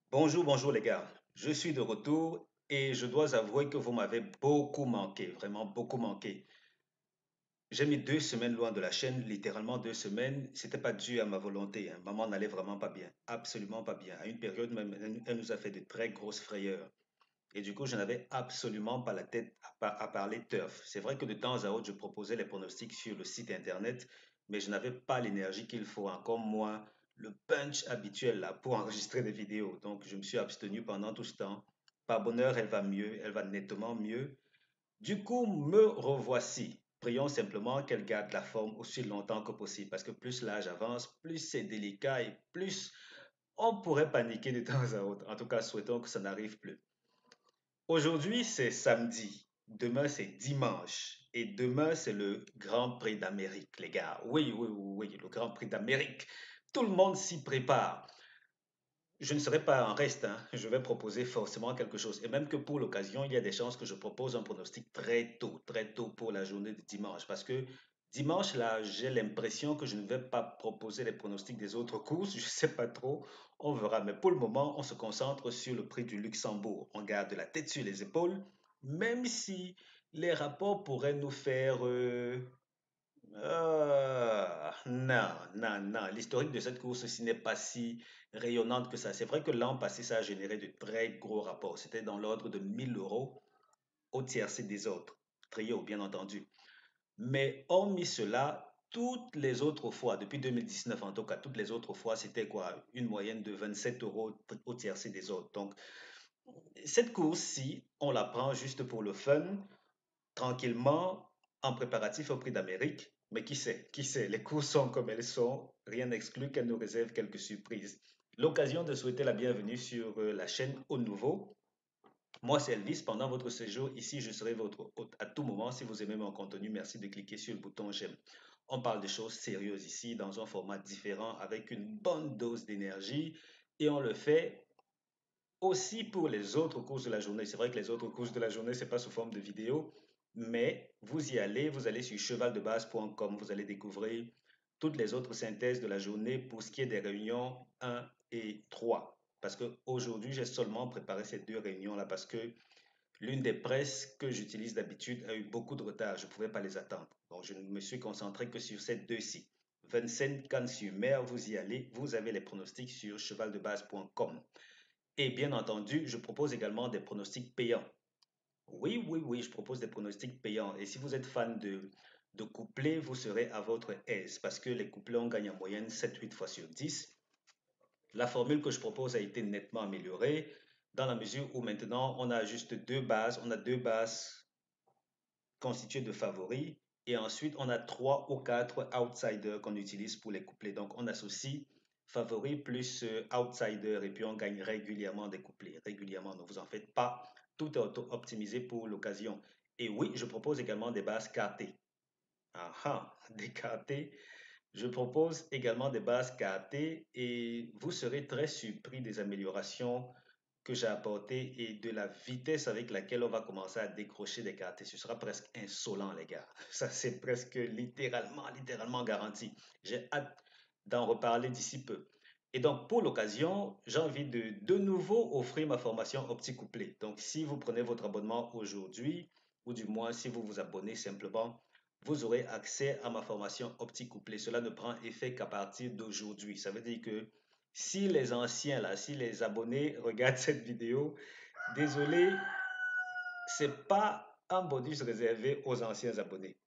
Bonjour, bonjour les gars. Je suis de retour et je dois avouer que vous m'avez beaucoup manqué, vraiment beaucoup manqué. J'ai mis 2 semaines loin de la chaîne, littéralement 2 semaines. C'était pas dû à ma volonté, hein. Maman n'allait vraiment pas bien, absolument pas bien. À une période même, elle nous a fait de très grosses frayeurs. Et du coup, je n'avais absolument pas la tête à parler turf. C'est vrai que de temps à autre, je proposais les pronostics sur le site internet, mais je n'avais pas l'énergie qu'il faut, encore moins le punch habituel là pour enregistrer des vidéos. Donc, je me suis abstenu pendant tout ce temps. Par bonheur, elle va mieux, elle va nettement mieux. Du coup, me revoici. Prions simplement qu'elle garde la forme aussi longtemps que possible, parce que plus l'âge avance, plus c'est délicat et plus on pourrait paniquer de temps à autre. En tout cas, souhaitons que ça n'arrive plus. Aujourd'hui, c'est samedi. Demain, c'est dimanche. Et demain, c'est le Grand Prix d'Amérique, les gars. Oui, oui, oui, oui, le Grand Prix d'Amérique. Tout le monde s'y prépare. Je ne serai pas en reste, hein. Je vais proposer forcément quelque chose. Et même que pour l'occasion, il y a des chances que je propose un pronostic très tôt pour la journée de dimanche. Parce que dimanche, là, j'ai l'impression que je ne vais pas proposer les pronostics des autres courses. Je ne sais pas trop. On verra. Mais pour le moment, on se concentre sur le prix du Luxembourg. On garde la tête sur les épaules. Même si les rapports pourraient nous faire non, non, non. L'historique de cette course-ci n'est pas si rayonnante que ça. C'est vrai que l'an passé, ça a généré de très gros rapports. C'était dans l'ordre de 1 000 € au tiercé des autres. Trio, bien entendu. Mais hormis cela, toutes les autres fois, depuis 2019 en tout cas, toutes les autres fois, c'était quoi? Une moyenne de 27 € au tiercé des autres. Donc, cette course-ci, on la prend juste pour le fun, tranquillement, en préparatif au Prix d'Amérique. Mais qui sait, les courses sont comme elles sont, rien n'exclut qu'elles nous réservent quelques surprises. L'occasion de souhaiter la bienvenue sur la chaîne Au Nouveau. Moi, c'est Elvis. Pendant votre séjour ici, je serai votre hôte à tout moment. Si vous aimez mon contenu, merci de cliquer sur le bouton j'aime. On parle de choses sérieuses ici, dans un format différent, avec une bonne dose d'énergie. Et on le fait aussi pour les autres courses de la journée. C'est vrai que les autres courses de la journée, c'est pas sous forme de vidéo, mais vous y allez, vous allez sur chevaldebase.com, vous allez découvrir toutes les autres synthèses de la journée pour ce qui est des réunions 1 et 3. Parce qu'aujourd'hui, j'ai seulement préparé ces deux réunions-là parce que l'une des presses que j'utilise d'habitude a eu beaucoup de retard. Je ne pouvais pas les attendre. Donc, je ne me suis concentré que sur ces deux-ci. Vincennes, Cannes-sur-Mer, vous y allez, vous avez les pronostics sur chevaldebase.com. Et bien entendu, je propose également des pronostics payants. Oui, oui, oui, je propose des pronostics payants. Et si vous êtes fan de couplets, vous serez à votre aise parce que les couplets, on gagne en moyenne 7-8 fois sur 10. La formule que je propose a été nettement améliorée dans la mesure où maintenant on a juste deux bases. On a deux bases constituées de favoris et ensuite on a trois ou quatre outsiders qu'on utilise pour les couplets. Donc on associe favoris plus outsiders et puis on gagne régulièrement des couplets. Régulièrement, ne vous en faites pas. Tout est optimisé pour l'occasion. Et oui, je propose également des bases cartées. Ah ah, des cartés. Je propose également des bases cartées et vous serez très surpris des améliorations que j'ai apportées et de la vitesse avec laquelle on va commencer à décrocher des cartes. Ce sera presque insolent, les gars. Ça, c'est presque littéralement garanti. J'ai hâte d'en reparler d'ici peu. Et donc, pour l'occasion, j'ai envie de nouveau offrir ma formation opti-couplé. Donc, si vous prenez votre abonnement aujourd'hui, ou du moins si vous vous abonnez simplement, vous aurez accès à ma formation opti-couplé. Cela ne prend effet qu'à partir d'aujourd'hui. Ça veut dire que si les anciens, là, si les abonnés regardent cette vidéo, désolé, c'est pas un bonus réservé aux anciens abonnés.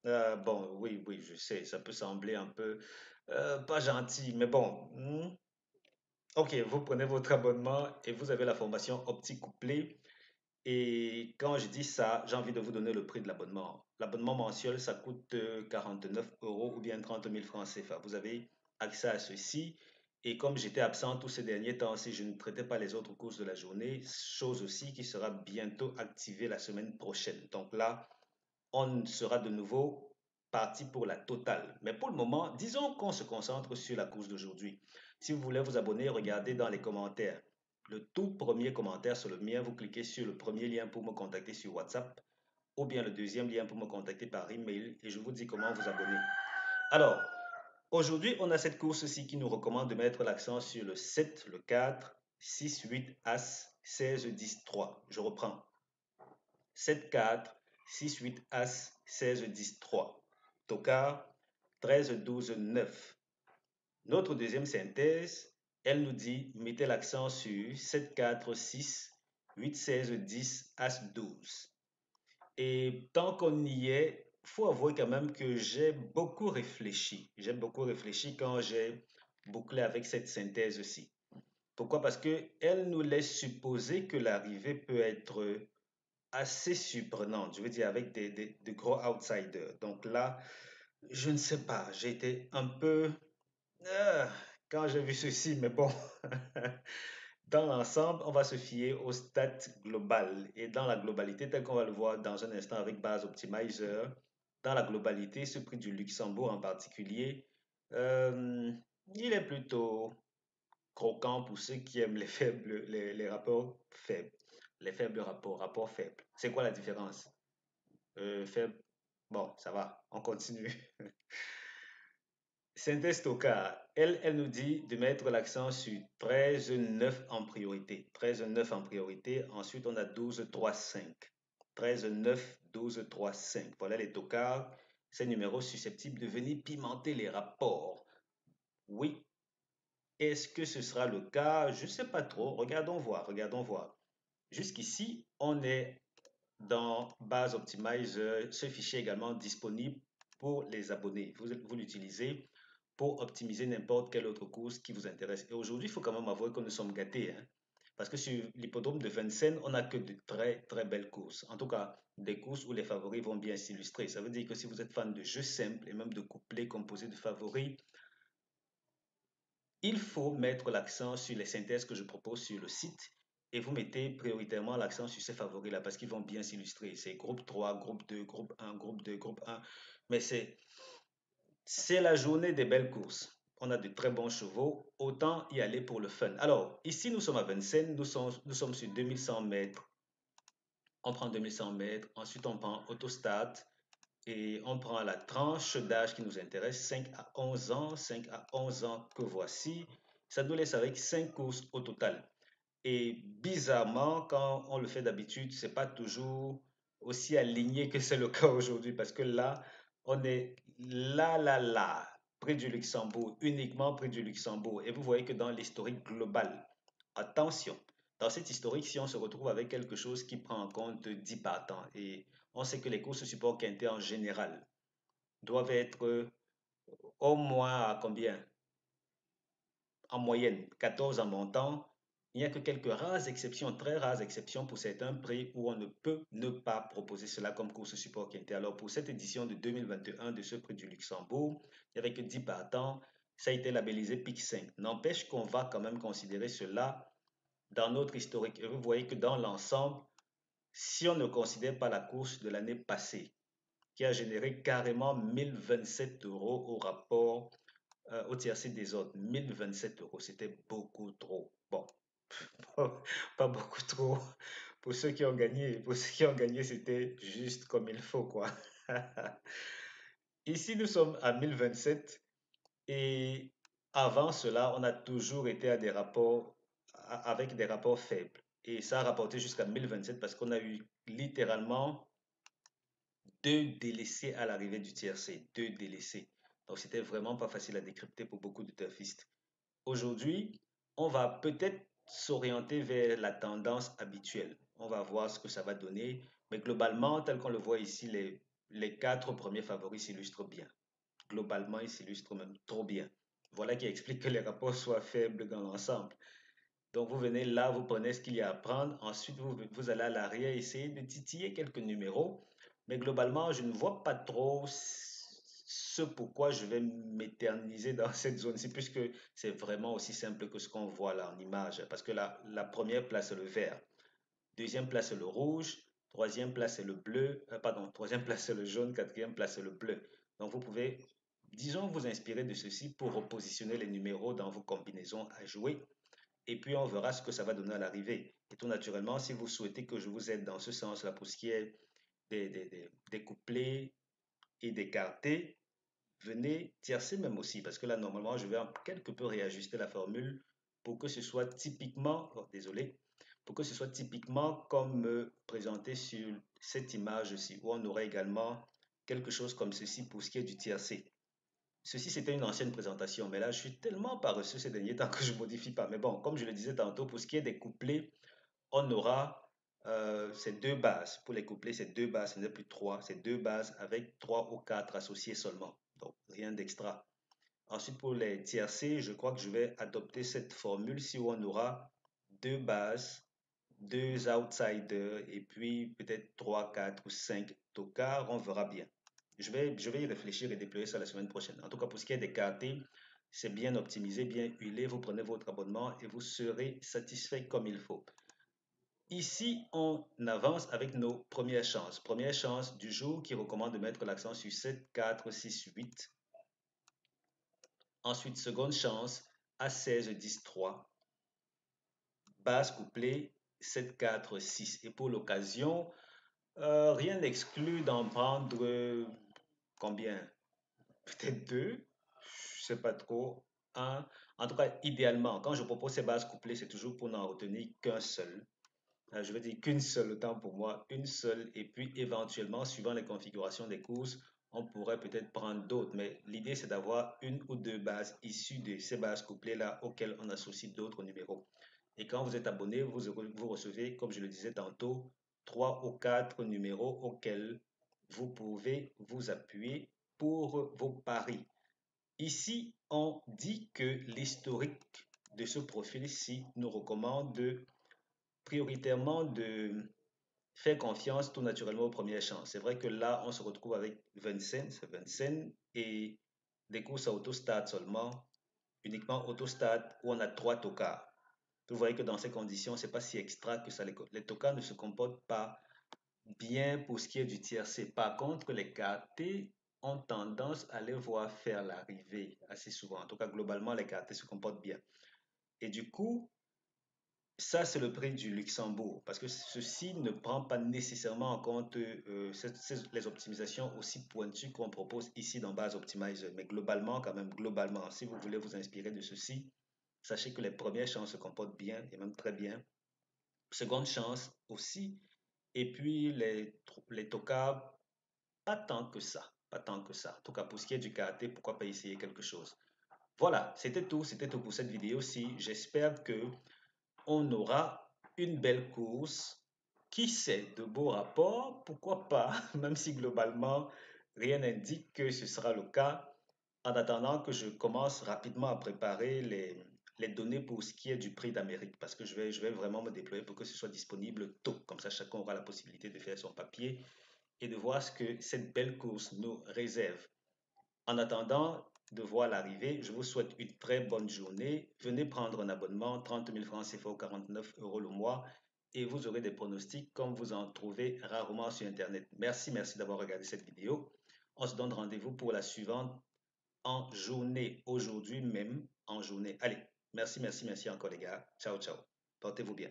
Bon, oui, oui, je sais, ça peut sembler un peu pas gentil, mais bon. Ok, vous prenez votre abonnement et vous avez la formation opti-couplé. Et quand je dis ça, j'ai envie de vous donner le prix de l'abonnement. L'abonnement mensuel, ça coûte 49 € ou bien 30 000 francs CFA. Vous avez accès à ceci. Et comme j'étais absent tous ces derniers temps, si je ne traitais pas les autres courses de la journée, chose aussi qui sera bientôt activée la semaine prochaine. Donc là, on sera de nouveau parti pour la totale. Mais pour le moment, disons qu'on se concentre sur la course d'aujourd'hui. Si vous voulez vous abonner, regardez dans les commentaires. Le tout premier commentaire sur le mien, vous cliquez sur le premier lien pour me contacter sur WhatsApp ou bien le deuxième lien pour me contacter par email et je vous dis comment vous abonner. Alors, aujourd'hui, on a cette course-ci qui nous recommande de mettre l'accent sur le 7, le 4, 6, 8, As, 16, 10, 3. Je reprends. 7, 4, 6, 8, As, 16, 10, 3. Tocard, 13, 12, 9. Notre deuxième synthèse, elle nous dit, mettez l'accent sur 7, 4, 6, 8, 16, 10, As, 12. Et tant qu'on y est, il faut avouer quand même que j'ai beaucoup réfléchi. J'ai beaucoup réfléchi quand j'ai bouclé avec cette synthèse-ci. Pourquoi? Parce que elle nous laisse supposer que l'arrivée peut être assez surprenante. Je veux dire, avec de gros outsiders. Donc là, je ne sais pas. J'ai été un peu ah, quand j'ai vu ceci, mais bon, dans l'ensemble, on va se fier au stat global. Et dans la globalité, tel qu'on va le voir dans un instant avec Base Optimizer, dans la globalité, ce prix du Luxembourg en particulier, euh, il est plutôt croquant pour ceux qui aiment les faibles, les rapports faibles. Les faibles rapports, rapports faibles. C'est quoi la différence? Faible. Bon, ça va, on continue. Synthèse Toka, elle nous dit de mettre l'accent sur 13,9 en priorité. 13,9 en priorité. Ensuite, on a 12,3,5. 13,9, 12,3,5. Voilà les tocards. Ces numéros susceptibles de venir pimenter les rapports. Oui. Est-ce que ce sera le cas? Je ne sais pas trop. Regardons voir. Regardons voir. Jusqu'ici, on est dans Base Optimizer. Ce fichier est également disponible pour les abonnés. Vous l'utilisez pour optimiser n'importe quelle autre course qui vous intéresse. Et aujourd'hui, il faut quand même avouer que nous sommes gâtés, hein, parce que sur l'hippodrome de Vincennes, on n'a que de très très belles courses. En tout cas, des courses où les favoris vont bien s'illustrer. Ça veut dire que si vous êtes fan de jeux simples et même de couplets composés de favoris, il faut mettre l'accent sur les synthèses que je propose sur le site et vous mettez prioritairement l'accent sur ces favoris-là parce qu'ils vont bien s'illustrer. C'est groupe 3, groupe 2, groupe 1, groupe 2, groupe 1. Mais c'est la journée des belles courses. On a de très bons chevaux, autant y aller pour le fun. Alors, ici, nous sommes à Vincennes, nous sommes sur 2100 mètres. On prend 2100 mètres, ensuite on prend Autostart et on prend la tranche d'âge qui nous intéresse, 5 à 11 ans, 5 à 11 ans que voici. Ça nous laisse avec 5 courses au total. Et bizarrement, quand on le fait d'habitude, c'est pas toujours aussi aligné que c'est le cas aujourd'hui parce que là, on est là, près du Luxembourg, uniquement près du Luxembourg. Et vous voyez que dans l'historique global, attention, dans cet historique, si on se retrouve avec quelque chose qui prend en compte 10 partants, et on sait que les courses support quintet en général doivent être au moins à combien? En moyenne 14 en montant. Il n'y a que quelques rares exceptions, très rares exceptions pour certains prix où on ne peut ne pas proposer cela comme course support quintet. Alors pour cette édition de 2021 de ce prix du Luxembourg, il n'y avait que 10 partants. Ça a été labellisé PIC 5. N'empêche qu'on va quand même considérer cela dans notre historique. Et vous voyez que dans l'ensemble, si on ne considère pas la course de l'année passée, qui a généré carrément 1027 euros au rapport au tiercé des autres, 1027 euros, c'était beaucoup trop. Bon, pas beaucoup trop. Pour ceux qui ont gagné, pour ceux qui ont gagné, c'était juste comme il faut, quoi. Ici, nous sommes à 1027 et avant cela, on a toujours été à des rapports avec des rapports faibles. Et ça a rapporté jusqu'à 1027 parce qu'on a eu littéralement deux délaissés à l'arrivée du tiercé, deux délaissés. Donc c'était vraiment pas facile à décrypter pour beaucoup de turfistes. Aujourd'hui, on va peut-être s'orienter vers la tendance habituelle. On va voir ce que ça va donner. Mais globalement, tel qu'on le voit ici, les quatre premiers favoris s'illustrent bien. Globalement, ils s'illustrent même trop bien. Voilà qui explique que les rapports soient faibles dans l'ensemble. Donc, vous venez là, vous prenez ce qu'il y a à prendre. Ensuite, vous allez à l'arrière essayer de titiller quelques numéros. Mais globalement, je ne vois pas trop ce pourquoi je vais m'éterniser dans cette zone-ci, puisque c'est vraiment aussi simple que ce qu'on voit là en image. Parce que la première place, c'est le vert. Deuxième place, c'est le rouge. Troisième place, c'est le bleu. Pardon, troisième place, c'est le jaune. Quatrième place, c'est le bleu. Donc, vous pouvez, disons, vous inspirer de ceci pour repositionner les numéros dans vos combinaisons à jouer et puis on verra ce que ça va donner à l'arrivée. Et tout naturellement, si vous souhaitez que je vous aide dans ce sens-là pour ce qui est des couplets et des quartés, venez tiercer même aussi, parce que là, normalement, je vais quelque peu réajuster la formule pour que ce soit typiquement, oh, désolé, pour que ce soit typiquement comme présenté sur cette image-ci, où on aurait également quelque chose comme ceci pour ce qui est du tiercé. Ceci, c'était une ancienne présentation, mais là, je suis tellement paresseux ces derniers temps que je ne modifie pas. Mais bon, comme je le disais tantôt, pour ce qui est des couplets, on aura ces deux bases. Pour les couplets, c'est deux bases, ce n'est plus trois, c'est deux bases avec trois ou quatre associés seulement. Donc, rien d'extra. Ensuite, pour les tiercés, je crois que je vais adopter cette formule-ci où on aura deux bases, deux outsiders et puis peut-être trois, quatre ou cinq tocards, on verra bien. Je vais y réfléchir et déployer ça la semaine prochaine. En tout cas, pour ce qui est des KT, c'est bien optimisé, bien huilé. Vous prenez votre abonnement et vous serez satisfait comme il faut. Ici, on avance avec nos premières chances. Première chance du jour qui recommande de mettre l'accent sur 7, 4, 6, 8. Ensuite, seconde chance à 16, 10, 3. Base couplée 7, 4, 6. Et pour l'occasion, rien n'exclut d'en prendre combien? Peut-être deux, je sais pas trop. Un. En tout cas, idéalement, quand je propose ces bases couplées, c'est toujours pour n'en retenir qu'un seul. Je veux dire qu'une seule, autant pour moi, une seule. Et puis éventuellement, suivant les configurations des courses, on pourrait peut-être prendre d'autres. Mais l'idée, c'est d'avoir une ou deux bases issues de ces bases couplées-là auxquelles on associe d'autres numéros. Et quand vous êtes abonné, vous recevez, comme je le disais tantôt, trois ou quatre numéros auxquels vous pouvez vous appuyer pour vos paris. Ici, on dit que l'historique de ce profil-ci nous recommande prioritairement de faire confiance tout naturellement aux premières chances. C'est vrai que là, on se retrouve avec Vincennes, c'est Vincennes, et des courses à autostade seulement, uniquement autostade, où on a trois tocards. Vous voyez que dans ces conditions, c'est pas si extra que ça. Les tocards ne se comportent pas bien pour ce qui est du tiercé. Par contre, les KT ont tendance à les voir faire l'arrivée assez souvent. En tout cas, globalement, les KT se comportent bien. Et du coup, ça, c'est le prix du Luxembourg, parce que ceci ne prend pas nécessairement en compte les optimisations aussi pointues qu'on propose ici dans Base Optimizer. Mais globalement, quand même, globalement, si vous voulez vous inspirer de ceci, sachez que les premières chances se comportent bien, et même très bien. Seconde chance aussi. Et puis les tocards, pas tant que ça. Pas tant que ça. En tout cas, pour ce qui est du karaté, pourquoi pas essayer quelque chose. Voilà, c'était tout pour cette vidéo-ci. J'espère que on aura une belle course. Qui sait, de beaux rapports, pourquoi pas, même si globalement rien n'indique que ce sera le cas, en attendant que je commence rapidement à préparer les données pour ce qui est du prix d'Amérique, parce que je vais vraiment me déployer pour que ce soit disponible tôt, comme ça chacun aura la possibilité de faire son papier et de voir ce que cette belle course nous réserve. En attendant de voir l'arrivée, je vous souhaite une très bonne journée. Venez prendre un abonnement, 30 000 francs CFA, 49 euros le mois, et vous aurez des pronostics comme vous en trouvez rarement sur Internet. Merci, merci d'avoir regardé cette vidéo. On se donne rendez-vous pour la suivante en journée, aujourd'hui même en journée. Allez, merci, merci, merci encore les gars. Ciao, ciao. Portez-vous bien.